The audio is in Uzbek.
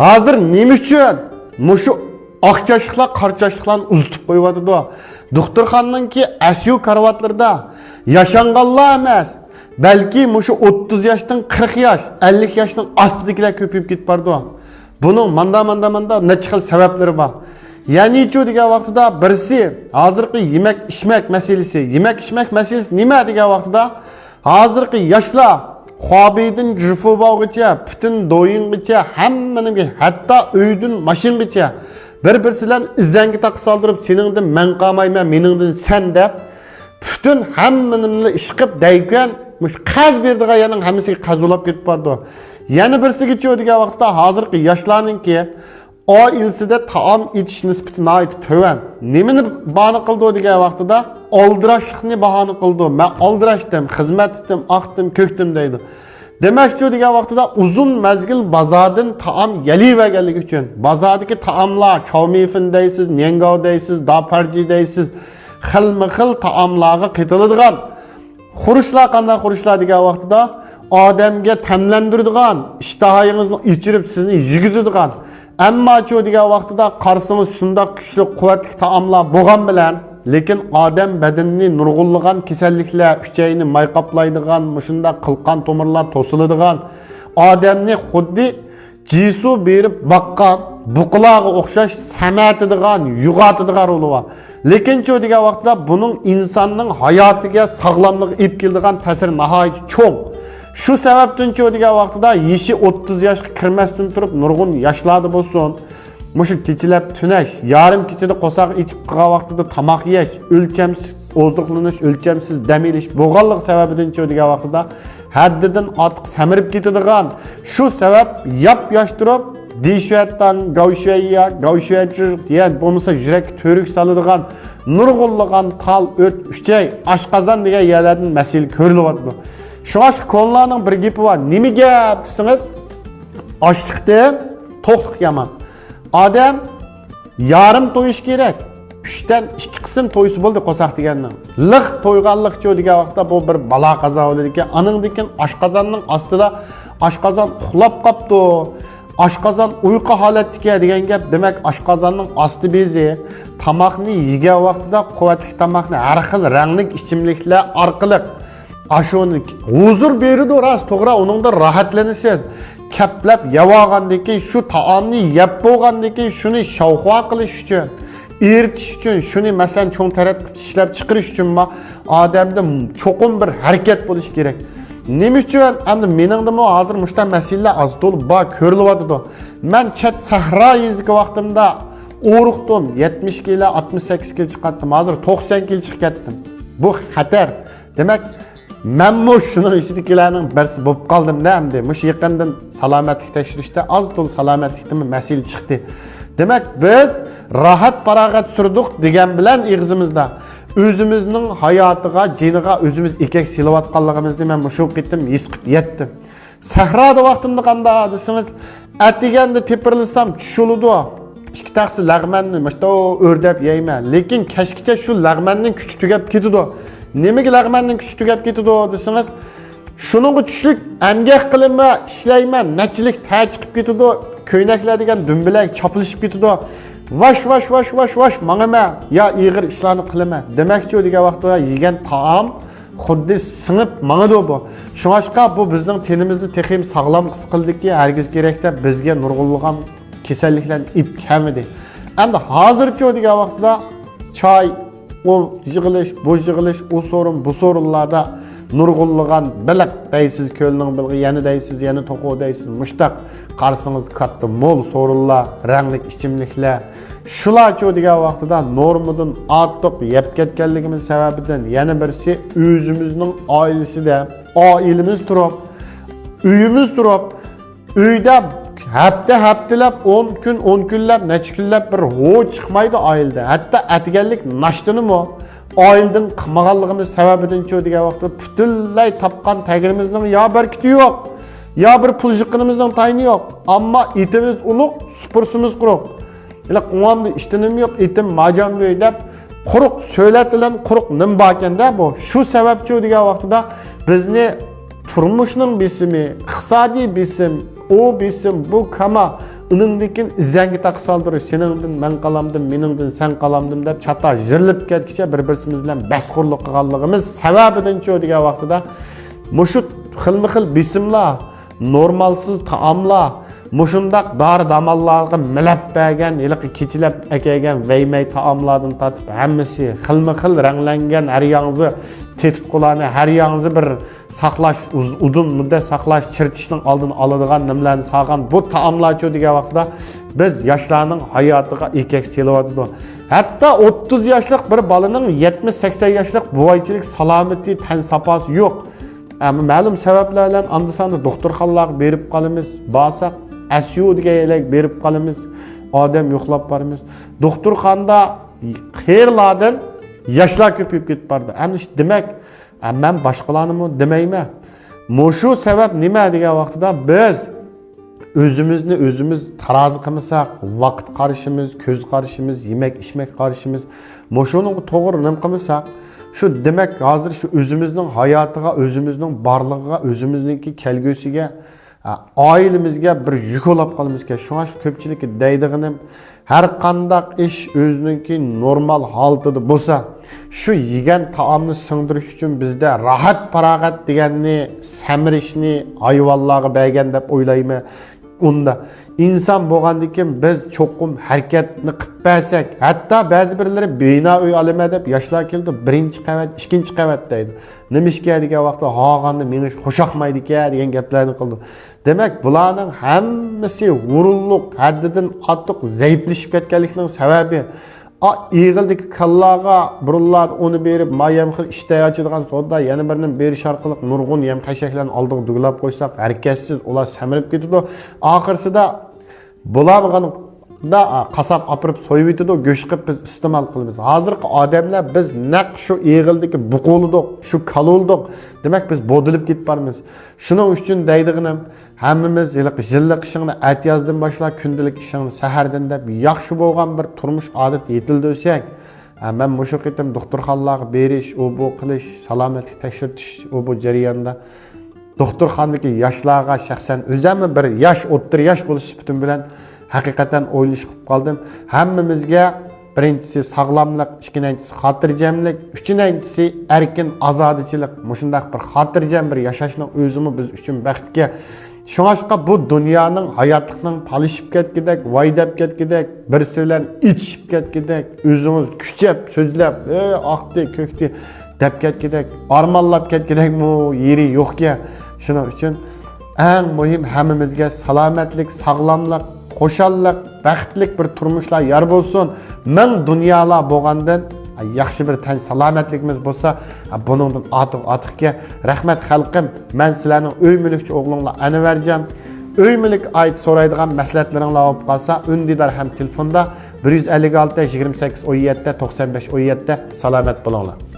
Hazır nima uchun mushu oqchashliqlar, qarchashliqlarni uzitib qo'yadi. Doktorxonaningki ASU karvatlarda yaşanganlar emas, balki mushu 30 yoshdan 40 yosh, 50 yoshning ostidagilar ko'payib ketib bordi. Buning manda necha xil sabablari bor. Ya'ni chu degan vaqtida birisi hozirgi yemak-ichmak masalasi. Yemak-ichmak masalasi nima degan vaqtida hozirgi yoshlar Xobiydin Jufubog'icha, butun do'yingacha, hammaning hatto uydan mashingacha bir-birsidan izzangi taqib soldirib, seningdan men qolmayman, meningdan sen deb butun hammanimni ishqib daygan, qaz berdigan yaning hammasiga qazulab ketib bordi. Yana birsiga chu degan vaqtda hozirgi yoshlarningki oilsida taom etish nisbati nihoyat to'van. Nimani bahona qildi degan vaqtida oldirashlikni bahona qildi. Men oldirashdim, xizmat etdim, aqdim, ko'kdim deydi. Demakchi degan vaqtida uzun mazgil bozordan taom yeliverganligi uchun bozordagi taomlar, chowmifin deysiz, nengov deysiz, daparji deysiz, xilma-xil taomlarga qitiladigan xurishlar qanday xurishlar degan vaqtida odamga tamlandiradigan, ishtahoyingizni ichirib sizni yigizadigan. Ammo chu degan vaqtida qarsangiz shunday kuchli, quvvatli taomlar bo'lgan bilan, lekin odam badanini nurg'unlagan kasalliklar, uchayni mayqaplaydigan, shunday qilqan tomirlar to'siladigan, odamni xuddi jisu berib baqqan buqlarga o'xshash samatadigan, yug'atadigan roli bor. Lekin chu degan vaqtida buning insonning hayotiga sog'lomlik olib keladigan ta'siri nihoyat cho'ng. Şu sebepten ki o diğer vaxtıda yeşi 30 yaşa kirmezden durup nurgun yaşladı bolsun. Muşu keçilep tüneş, yarım keçide qosak içip qığa vaxtıda tamak yeş, ölçemsiz ozuqlanış, ölçemsiz demiliş, boğallık sebebiden ki o diğer vaxtıda haddiden artıq semirip getidigan. Şu sebep yap yaş durup, dişvettan, gavşuyacır diyen bolmasa jürek törük salıdigan, nurgulluğan tal, öt, üçey, aşqazan diye yerlerden mesil körülü vardı. Şu aşk konularının bir gepi var. Nimi gap desiniz? Açlıktan tokluk yaman. Adam yarım toyuş gerek. 3'ten 2 kısım toyusu buldu qosak degenden. Lıq toyganlıq ço degan vaqtda bu bir bala qaza bo'ldi ekan. Aning degan oshqozonning ostida oshqozon uxlab qopdi. Oshqozon uyqu holatida degan gap, demak oshqozonning osti bezi tamoqni yegan vaqtida quvvatli tamoqni har xil rangli ichimliklar orqali aşonu huzur beridi rast, to'g'ri, uningda rohatlanasiz. Kaplab yavagandan keyin shu taomni yeb bo'lgandan keyin shuni shavqo qilish uchun, eritish uchun, shuni masalan cho'ng taraf ishlab chiqarish uchun odamda cho'qim bir harakat bo'lishi kerak. Nima uchun? Endi meningdimi hozir mushta masalalar az to'lib bor ko'rilyapti. Men chat sahro yezidagi vaqtimda o'ruqdim, 70 kilo, 68 kilo chiqatdim. Hozir 90 kilo chiqib ketdim. Bu xatar. Demak, men şunun işidikilerinin birisi bo'lib qoldim-da endi. Mush yaqindan salomatlik tekshirishda az to'l salomatlikdan masala chiqdi. Demak, biz rahat farog'at surdik degan bilan ig'zimizda o'zimizning hayotiga, jiniga o'zimiz ekak silayotganligimizni men shu qitim his qilib yetdim. Sahroda vaqtimda qanday desangiz, atiganda tepirlasam tushuladi. 2 taqsi lag'manni mashto o'rdab yeyman, lekin kashkicha shu lag'manning kuchi tugab ketadi. Nimaga lag'manning kuchi tugab ketadi desangiz, shuningga tushlik amgak qilinma, ishlayman, nachilik ta chiqib ketadi, ko'ynaklar degan dumbilak chopilishib ketadi. Vash, mangama, ya ig'ir ishlarni qilaman. Demakchi degan vaqtda yegan taom xuddi singib mangadi bu. Shunga bu bizning tenimizni texim sog'lom qis qildiki, hargiz kerakda bizga nurg'unlagan kasalliklarni ip kamidi. Endi hozirchi degan vaqtda choy, o yig'ilish, bu yig'ilish, o sorun, bu sorunlarda nurg'unlagan biliq deysiz, ko'lning bilg'i, yana deysiz, yana to'qo deysiz, mushtaq qarsingiz katta mol sorunlar, rangli ichimliklar. Shularchi degan vaqtida normadan ortiq yeb ketganligimiz sababidan yana birisi o'zimizning oilasida, oilamiz turib, uyimiz turib, uyda haftalab 10 kunlab, necha kunlab bir ho chiqmaydi oilada. Hatto atiganlik nashtinimi oildan qilmaganligimiz sababidan degan vaqtda butunlay topgan tagirimizning yo barkiti yo'q, yo bir pul jiqinimizning tayini yo'q. Ammo itimiz ulug', supursimiz quruq. Ila quvamda ishtinim yo'q, itim majon bo'ylab quruq so'latilan quruq nim borkanda bu. Shu sababchi degan vaqtida bizni turmushning besimi, iqtisodiy besim, o besim, bu kama uningdan izangi taqib soldirish, seningdan men qalamdim, meningdan sen qalamdim deb chata jirilib ketkicha bir-birimiz bilan basqurlik qilganligimiz sababidan-chu degan vaqtida mushu xilma-xil bisimlar, normalsiz taomlar, mushundaq dori damallarga milab bergan, yiliqi kechilab akagan veymay taomlardan tatib hammasi xilma-xil ranglangan har yangi tetibqolarni, har yangi bir saqlash, uzun muddat saqlash, chirtishning oldini oladigan nimlarni saqlagan bu taomlarchu degan vaqtda biz yoshlarning hayotiga ekak selyapti. Hatto 30 yoshlik bir bolaning 70-80 yoshlik buvoychilik salomati, tan saposi yo'q. Ama ma'lum sabablar bilan andisanda doktorxonalarga berib qolamiz, bo'lsak ASU deganlar berib qolamiz, odam yo'qlab boramiz. Doktorxonada xeyirlardan yoshlar ko'payib ketib bordi. Endi demak, men boshqalarni demayman. Mushu sabab nima degan vaqtida biz o'zimizni o'zimiz tarozi qilmasak, vaqt qarashimiz, ko'z qarashimiz, yemak ichmak qarashimiz, mushuni to'g'ri nim qilmasak, şu demek hazır şu özümüzün hayatıga, özümüzün barlığına, özümüzningki kelgüsüge, ailemizge bir yük olap kalımızga. Şuna şu köpçülük deydiğinim, her qandaq iş özününki normal haltıdı bolsa, şu yegen taamını sığdırış üçün bizde rahat parağat degenni, semirişni, ayvallağı bəygen dep oylayma. Onda insan bo'lgandan biz cho'qim harakatni qilib bersak, hatto ba'zi birlari bino uy olama deb yoshlar keldi, birinchi qavat, ikkinchi qavat deydi. Nima ishga degan vaqtda hog'anni meni xo'shaqmaydi ekan degan gaplarni qildi. Demak, bularning hammasi vurulliq, haddidan ortiq zaiflashib ketganlikning sababi İğildeki kallaga burullar onu berip mayam xil iştay açıdığan soda yana birinin beriş arqılıq nurgun yem qaşaklarını aldıq dugulab qoysak hareketsiz ular semirip ketidi. Ahırsıda bulamıgan da qasab apırıp soyup etidi, göç qilib biz istemal qilamiz. Hazırki odamlar biz naq şu İğildeki buquluduq, şu kalulduq. Demek biz bodilib ketib barmiz. Şunun üçün deydiğinim hammamiz yillik ishingni atiyazdan boshlab kundalik ishingni sahardan deb yaxshi bo'lgan bir turmush odat yetildi o'sak, men mushu qitim doktorxonalarga berish, u bu qilish, salomatlik tekshirtish, u bu jarayonda doktorxonadagi yoshlarga shaxsan o'zimni bir yosh, o'ttir yosh bo'lish sifatim bilan haqiqatan o'ylash qilib qoldim. Hammamizga birinchisi sog'lomlik, ikkinchisi xotirjamlik, uchinchisi erkin ozodichilik. Mushundaq bir xotirjam bir yashashning o'zimi biz uchun baxtga. Şuңaşqa bu dünyanın hayatlıqның talışıp ketgidek, vaydap ketgidek, birisi bilan içip ketgidek, özünüz küçep, sözlep, aqti, kökti dep ketgidek, armallap ketgidek mu yeri yo'q ki. Şunun üçün eng muhim hammamizga salomatlik, sog'lomlik, xo'shallik, baxtlik bir turmushlar yor bo'lsin. Ming dunyolar bo'lgandan yaxshi bir tan salomatligimiz bo'lsa, buningdan ortiqga rahmat xalqim. Men sizlarning uy mulkchi o'g'linglar Anvarjon. Uy mulk ayt so'raydigan maslahatlaringlar bo'lib qolsa, undidar ham telefonda 156 28 17 95 17 salomat bo'linglar.